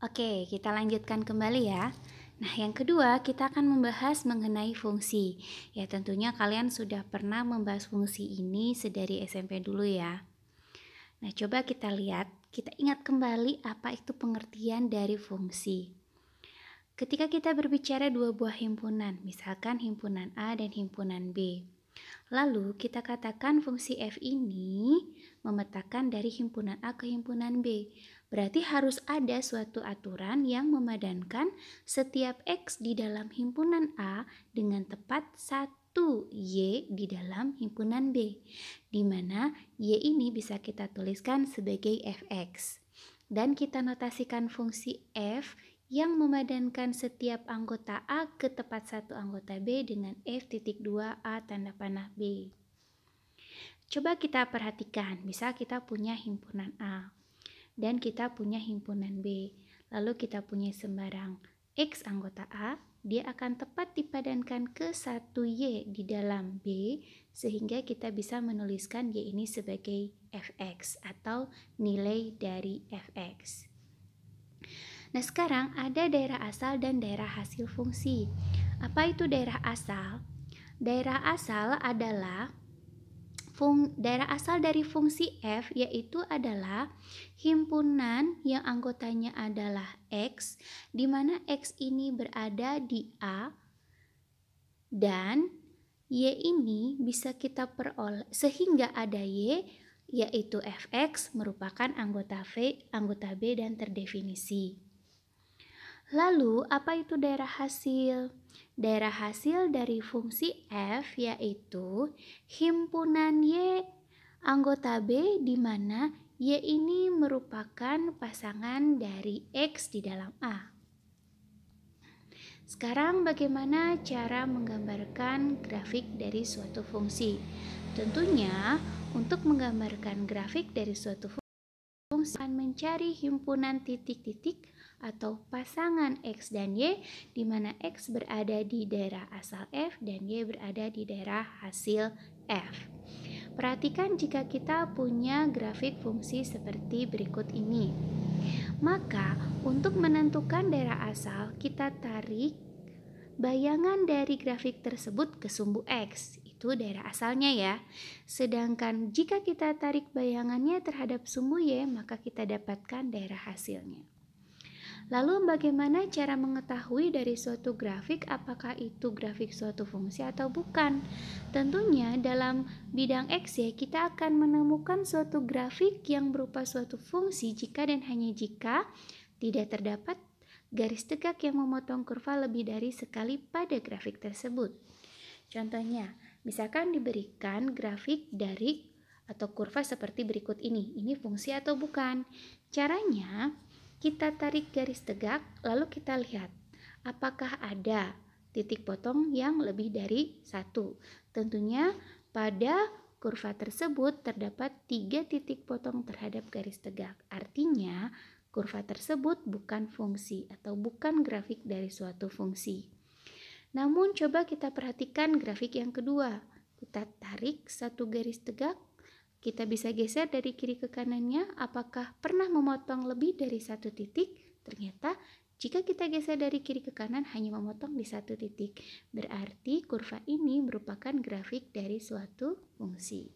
Oke, kita lanjutkan kembali ya. Nah, yang kedua kita akan membahas mengenai fungsi. Ya, tentunya kalian sudah pernah membahas fungsi ini sedari SMP dulu ya. Nah, coba kita lihat, kita ingat kembali apa itu pengertian dari fungsi. Ketika kita berbicara dua buah himpunan, misalkan himpunan A dan himpunan B. Lalu kita katakan fungsi f ini memetakan dari himpunan A ke himpunan B. Berarti harus ada suatu aturan yang memadankan setiap X di dalam himpunan A dengan tepat 1 Y di dalam himpunan B. Di mana Y ini bisa kita tuliskan sebagai Fx. Dan kita notasikan fungsi f yang memadankan setiap anggota A ke tepat satu anggota B dengan F.2A tanda panah B. Coba kita perhatikan, misal kita punya himpunan A dan kita punya himpunan B, lalu kita punya sembarang X anggota A, dia akan tepat dipadankan ke 1Y di dalam B, sehingga kita bisa menuliskan Y ini sebagai Fx atau nilai dari Fx. Nah, sekarang ada daerah asal dan daerah hasil fungsi. Apa itu daerah asal? Daerah asal adalah daerah asal dari fungsi f, yaitu adalah himpunan yang anggotanya adalah X, di mana X ini berada di A dan Y ini bisa kita peroleh sehingga ada Y, yaitu Fx merupakan anggota B dan terdefinisi. Lalu, apa itu daerah hasil? Daerah hasil dari fungsi f yaitu himpunan Y anggota B di mana Y ini merupakan pasangan dari X di dalam A. Sekarang bagaimana cara menggambarkan grafik dari suatu fungsi? Tentunya untuk menggambarkan grafik dari suatu fungsi akan mencari himpunan titik-titik atau pasangan X dan Y, di mana X berada di daerah asal F dan Y berada di daerah hasil F. Perhatikan jika kita punya grafik fungsi seperti berikut ini. Maka untuk menentukan daerah asal, kita tarik bayangan dari grafik tersebut ke sumbu X, itu daerah asalnya ya. Sedangkan jika kita tarik bayangannya terhadap sumbu Y, maka kita dapatkan daerah hasilnya. Lalu bagaimana cara mengetahui dari suatu grafik apakah itu grafik suatu fungsi atau bukan? Tentunya dalam bidang X ya, kita akan menemukan suatu grafik yang berupa suatu fungsi jika dan hanya jika tidak terdapat garis tegak yang memotong kurva lebih dari sekali pada grafik tersebut. Contohnya, misalkan diberikan grafik dari atau kurva seperti berikut ini. Ini fungsi atau bukan? Caranya, kita tarik garis tegak, lalu kita lihat apakah ada titik potong yang lebih dari satu. Tentunya pada kurva tersebut terdapat 3 titik potong terhadap garis tegak. Artinya, kurva tersebut bukan fungsi atau bukan grafik dari suatu fungsi. Namun coba kita perhatikan grafik yang kedua. Kita tarik satu garis tegak, kita bisa geser dari kiri ke kanannya, apakah pernah memotong lebih dari satu titik? Ternyata jika kita geser dari kiri ke kanan hanya memotong di satu titik. Berarti kurva ini merupakan grafik dari suatu fungsi.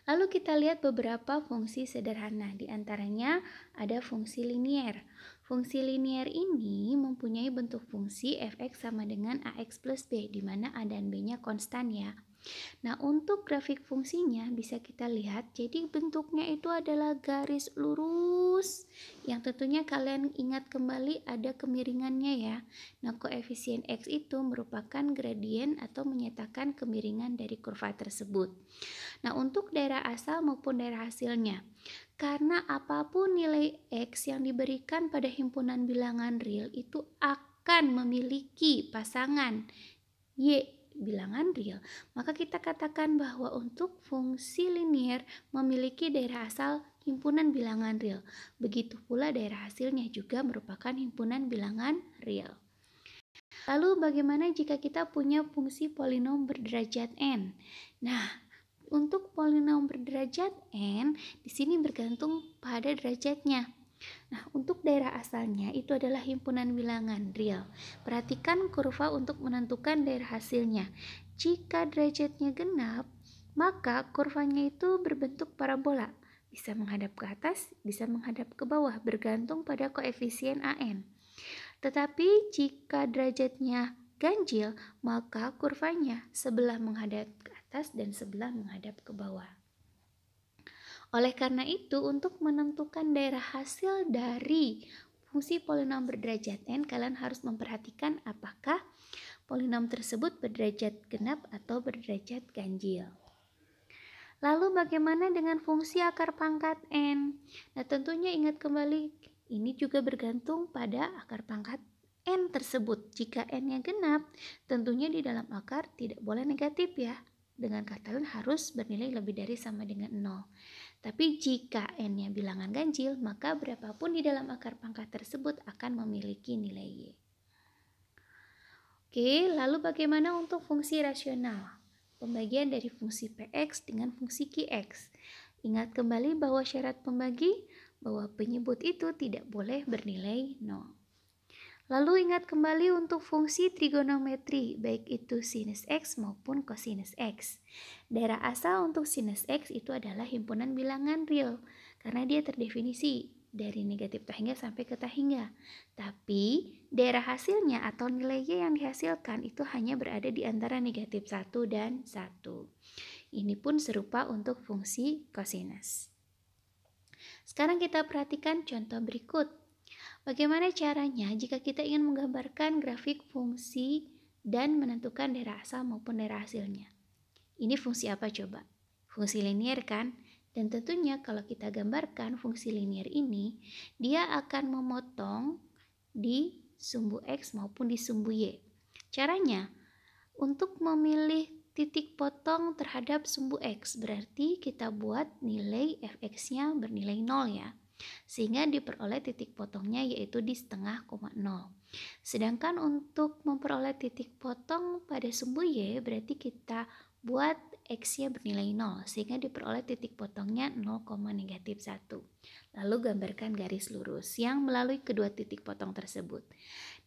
Lalu kita lihat beberapa fungsi sederhana, di antaranya ada fungsi linier. Fungsi linier ini mempunyai bentuk fungsi fx sama dengan ax plus b, di mana a dan b-nya konstan ya. Nah, untuk grafik fungsinya bisa kita lihat, jadi bentuknya itu adalah garis lurus yang tentunya kalian ingat kembali ada kemiringannya ya. Nah, koefisien X itu merupakan gradien atau menyatakan kemiringan dari kurva tersebut. Nah, untuk daerah asal maupun daerah hasilnya, karena apapun nilai X yang diberikan pada himpunan bilangan real itu akan memiliki pasangan Y bilangan real, maka kita katakan bahwa untuk fungsi linier memiliki daerah asal himpunan bilangan real. Begitu pula daerah hasilnya juga merupakan himpunan bilangan real. Lalu bagaimana jika kita punya fungsi polinom berderajat n? Nah, untuk polinom berderajat n di sini bergantung pada derajatnya. Nah, untuk daerah asalnya itu adalah himpunan bilangan real. Perhatikan kurva untuk menentukan daerah hasilnya. Jika derajatnya genap, maka kurvanya itu berbentuk parabola. Bisa menghadap ke atas, bisa menghadap ke bawah, bergantung pada koefisien AN. Tetapi jika derajatnya ganjil, maka kurvanya sebelah menghadap ke atas dan sebelah menghadap ke bawah. Oleh karena itu, untuk menentukan daerah hasil dari fungsi polinom berderajat n, kalian harus memperhatikan apakah polinom tersebut berderajat genap atau berderajat ganjil. Lalu bagaimana dengan fungsi akar pangkat n? Nah, tentunya ingat kembali, ini juga bergantung pada akar pangkat n tersebut. Jika n-nya genap, tentunya di dalam akar tidak boleh negatif ya. Dengan kata lain harus bernilai lebih dari sama dengan 0. Tapi jika n-nya bilangan ganjil, maka berapapun di dalam akar pangkat tersebut akan memiliki nilai y. Oke, lalu bagaimana untuk fungsi rasional? Pembagian dari fungsi px dengan fungsi qx. Ingat kembali bahwa syarat pembagi bahwa penyebut itu tidak boleh bernilai 0. Lalu ingat kembali untuk fungsi trigonometri, baik itu sinus x maupun kosinus x. Daerah asal untuk sinus x itu adalah himpunan bilangan real, karena dia terdefinisi dari negatif tak hingga sampai ke tak hingga. Tapi daerah hasilnya atau nilai y yang dihasilkan itu hanya berada di antara negatif 1 dan 1. Ini pun serupa untuk fungsi kosinus. Sekarang kita perhatikan contoh berikut. Bagaimana caranya jika kita ingin menggambarkan grafik fungsi dan menentukan daerah asal maupun daerah hasilnya? Ini fungsi apa coba? Fungsi linier kan? Dan tentunya kalau kita gambarkan fungsi linier ini, dia akan memotong di sumbu X maupun di sumbu Y. Caranya, untuk memilih titik potong terhadap sumbu X, berarti kita buat nilai fx-nya bernilai 0 ya. Sehingga diperoleh titik potongnya yaitu di setengah koma 0. Sedangkan untuk memperoleh titik potong pada sumbu Y berarti kita buat X-nya bernilai 0 sehingga diperoleh titik potongnya 0, negatif 1. Lalu gambarkan garis lurus yang melalui kedua titik potong tersebut.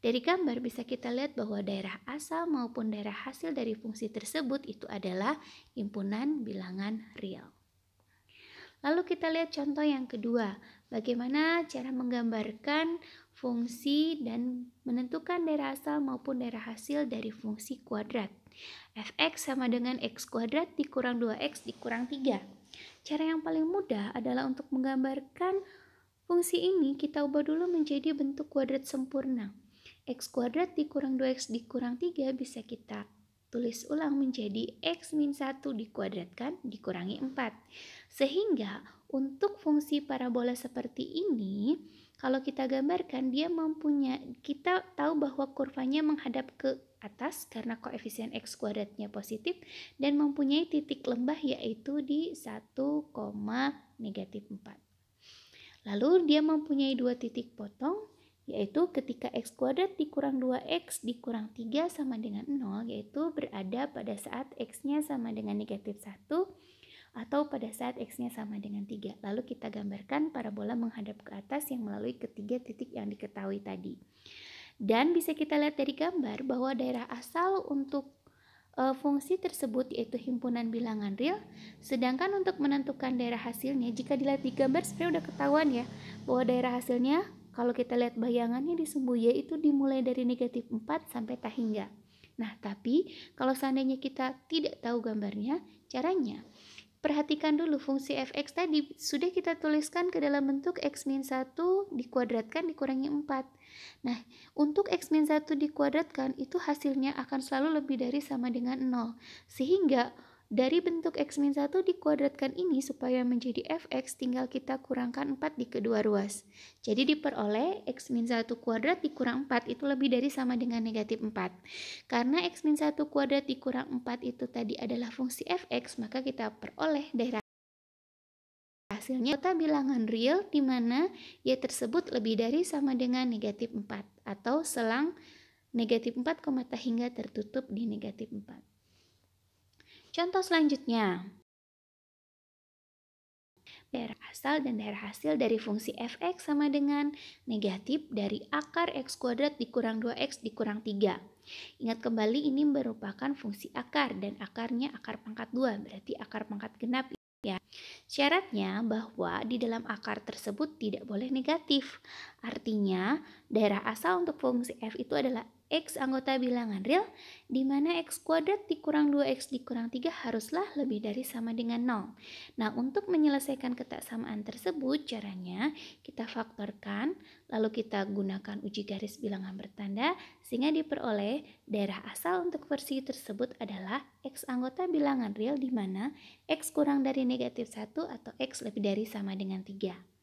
Dari gambar bisa kita lihat bahwa daerah asal maupun daerah hasil dari fungsi tersebut itu adalah himpunan bilangan real. Lalu kita lihat contoh yang kedua, bagaimana cara menggambarkan fungsi dan menentukan daerah asal maupun daerah hasil dari fungsi kuadrat. Fx sama dengan x kuadrat dikurang 2x dikurang 3. Cara yang paling mudah adalah untuk menggambarkan fungsi ini kita ubah dulu menjadi bentuk kuadrat sempurna. X kuadrat dikurang 2x dikurang 3 bisa kita tulis ulang menjadi x min 1 dikuadratkan dikurangi 4. Sehingga untuk fungsi parabola seperti ini, kalau kita gambarkan dia kita tahu bahwa kurvanya menghadap ke atas karena koefisien x kuadratnya positif dan mempunyai titik lembah yaitu di 1, negatif 4. Lalu dia mempunyai dua titik potong yaitu ketika x kuadrat dikurang 2x dikurang 3 sama dengan 0, yaitu berada pada saat x-nya sama dengan negatif 1 atau pada saat x-nya sama dengan 3. Lalu kita gambarkan parabola menghadap ke atas yang melalui ketiga titik yang diketahui tadi. Dan bisa kita lihat dari gambar bahwa daerah asal untuk fungsi tersebut yaitu himpunan bilangan real, sedangkan untuk menentukan daerah hasilnya jika dilihat di gambar sebenarnya udah ketahuan ya bahwa daerah hasilnya kalau kita lihat bayangannya di sumbu Y itu dimulai dari negatif 4 sampai tak hingga. Nah, tapi kalau seandainya kita tidak tahu gambarnya, caranya perhatikan dulu fungsi fx tadi sudah kita tuliskan ke dalam bentuk x min 1 dikuadratkan dikurangi 4. Nah, untuk x min 1 dikuadratkan itu hasilnya akan selalu lebih dari sama dengan 0. Sehingga dari bentuk x min 1 dikuadratkan ini supaya menjadi fx tinggal kita kurangkan 4 di kedua ruas. Jadi diperoleh x min 1 kuadrat dikurang 4 itu lebih dari sama dengan negatif 4. Karena x min 1 kuadrat dikurang 4 itu tadi adalah fungsi fx, maka kita peroleh daerah hasilnya kota bilangan real di mana y tersebut lebih dari sama dengan negatif 4 atau selang negatif 4, tak hingga tertutup di negatif 4. Contoh selanjutnya, daerah asal dan daerah hasil dari fungsi f(x) sama dengan negatif dari akar x kuadrat dikurang 2x dikurang 3. Ingat kembali ini merupakan fungsi akar dan akarnya akar pangkat 2, berarti akar pangkat genap ya. Syaratnya bahwa di dalam akar tersebut tidak boleh negatif. Artinya daerah asal untuk fungsi f itu adalah x anggota bilangan real, di mana x kuadrat dikurang 2x dikurang 3 haruslah lebih dari sama dengan 0. Nah, untuk menyelesaikan ketaksamaan tersebut, caranya kita faktorkan, lalu kita gunakan uji garis bilangan bertanda, sehingga diperoleh daerah asal untuk versi tersebut adalah x anggota bilangan real di mana x kurang dari negatif 1 atau x lebih dari sama dengan 3.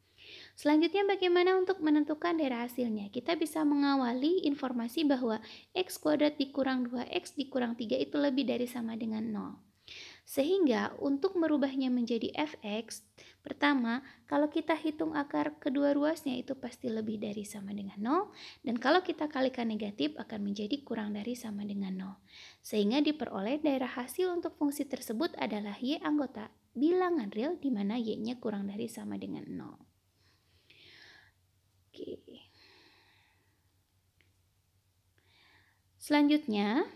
Selanjutnya bagaimana untuk menentukan daerah hasilnya? Kita bisa mengawali informasi bahwa x kuadrat dikurang 2x dikurang 3 itu lebih dari sama dengan 0. Sehingga untuk merubahnya menjadi fx, pertama kalau kita hitung akar kedua ruasnya itu pasti lebih dari sama dengan 0, dan kalau kita kalikan negatif akan menjadi kurang dari sama dengan 0. Sehingga diperoleh daerah hasil untuk fungsi tersebut adalah y anggota bilangan real di mana y-nya kurang dari sama dengan 0. Oke. Selanjutnya,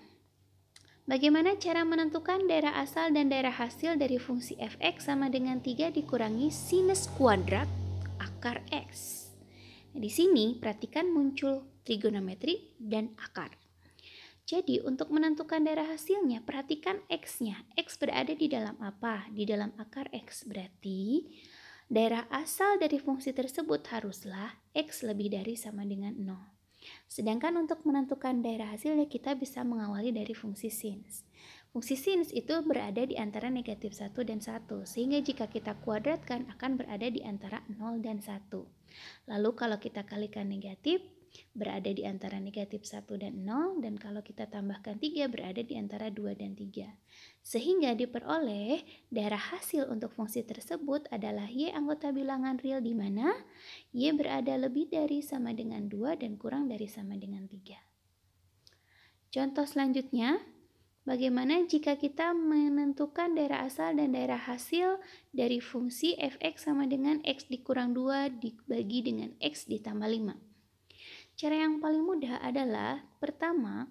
bagaimana cara menentukan daerah asal dan daerah hasil dari fungsi f(x) sama dengan 3 dikurangi sinus kuadrat akar x. Nah, di sini perhatikan muncul trigonometri dan akar. Jadi untuk menentukan daerah hasilnya, perhatikan x-nya. X berada di dalam apa? Di dalam akar x. Berarti daerah asal dari fungsi tersebut haruslah x lebih dari sama dengan 0. Sedangkan untuk menentukan daerah hasilnya kita bisa mengawali dari fungsi sinus. Fungsi sinus itu berada di antara negatif 1 dan 1, sehingga jika kita kuadratkan akan berada di antara 0 dan 1. Lalu kalau kita kalikan negatif, berada di antara negatif 1 dan 0, dan kalau kita tambahkan 3 berada di antara 2 dan 3. Sehingga diperoleh daerah hasil untuk fungsi tersebut adalah y anggota bilangan real di mana y berada lebih dari sama dengan 2 dan kurang dari sama dengan 3. Contoh selanjutnya, bagaimana jika kita menentukan daerah asal dan daerah hasil dari fungsi f(x) sama dengan x dikurang 2 dibagi dengan x ditambah 5. Cara yang paling mudah adalah pertama,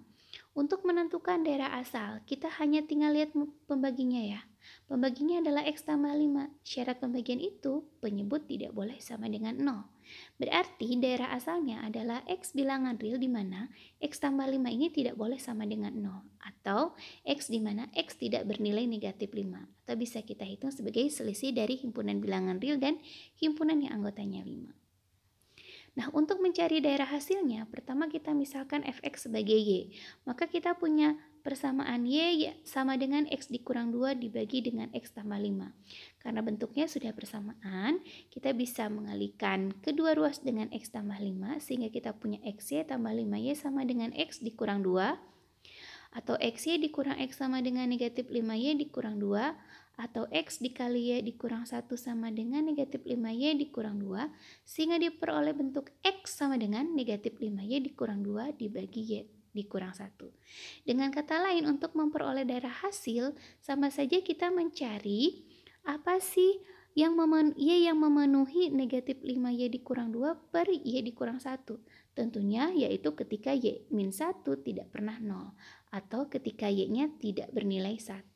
untuk menentukan daerah asal, kita hanya tinggal lihat pembaginya ya. Pembaginya adalah x tambah 5. Syarat pembagian itu, penyebut tidak boleh sama dengan 0. Berarti daerah asalnya adalah x bilangan real di mana x tambah 5 ini tidak boleh sama dengan 0. Atau x di mana x tidak bernilai negatif 5. Atau bisa kita hitung sebagai selisih dari himpunan bilangan real dan himpunan yang anggotanya 5. Nah, untuk mencari daerah hasilnya, pertama kita misalkan fx sebagai y. Maka kita punya persamaan y sama dengan x dikurang 2 dibagi dengan x tambah 5. Karena bentuknya sudah bersamaan, kita bisa mengalihkan kedua ruas dengan x tambah 5, sehingga kita punya xy tambah 5y sama dengan x dikurang 2. Atau xy dikurang x sama dengan negatif 5y dikurang 2. Atau x dikali y dikurang 1 sama dengan negatif 5y dikurang 2, sehingga diperoleh bentuk x sama dengan negatif 5y dikurang 2 dibagi y dikurang 1. Dengan kata lain, untuk memperoleh daerah hasil, sama saja kita mencari apa sih yang memenuhi negatif 5y dikurang 2 per y dikurang 1. Tentunya yaitu ketika y min 1 tidak pernah 0. Atau ketika y-nya tidak bernilai 1.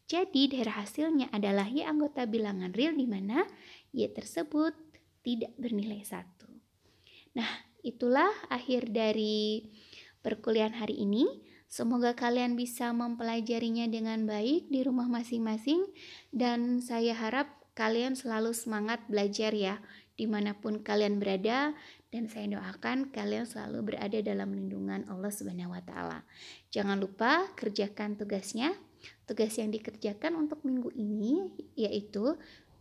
Jadi daerah hasilnya adalah y anggota bilangan real di mana y tersebut tidak bernilai 1. Nah, itulah akhir dari perkuliahan hari ini. Semoga kalian bisa mempelajarinya dengan baik di rumah masing-masing, dan saya harap kalian selalu semangat belajar ya, dimanapun kalian berada, dan saya doakan kalian selalu berada dalam lindungan Allah Subhanahu wa Ta'ala. Jangan lupa kerjakan tugasnya. Tugas yang dikerjakan untuk minggu ini yaitu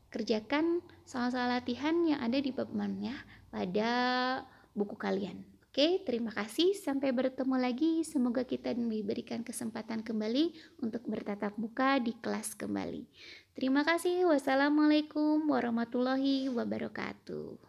kerjakan soal-soal latihan yang ada di bab manhaj pada buku kalian. Oke, terima kasih. Sampai bertemu lagi. Semoga kita diberikan kesempatan kembali untuk bertatap muka di kelas kembali. Terima kasih. Wassalamualaikum warahmatullahi wabarakatuh.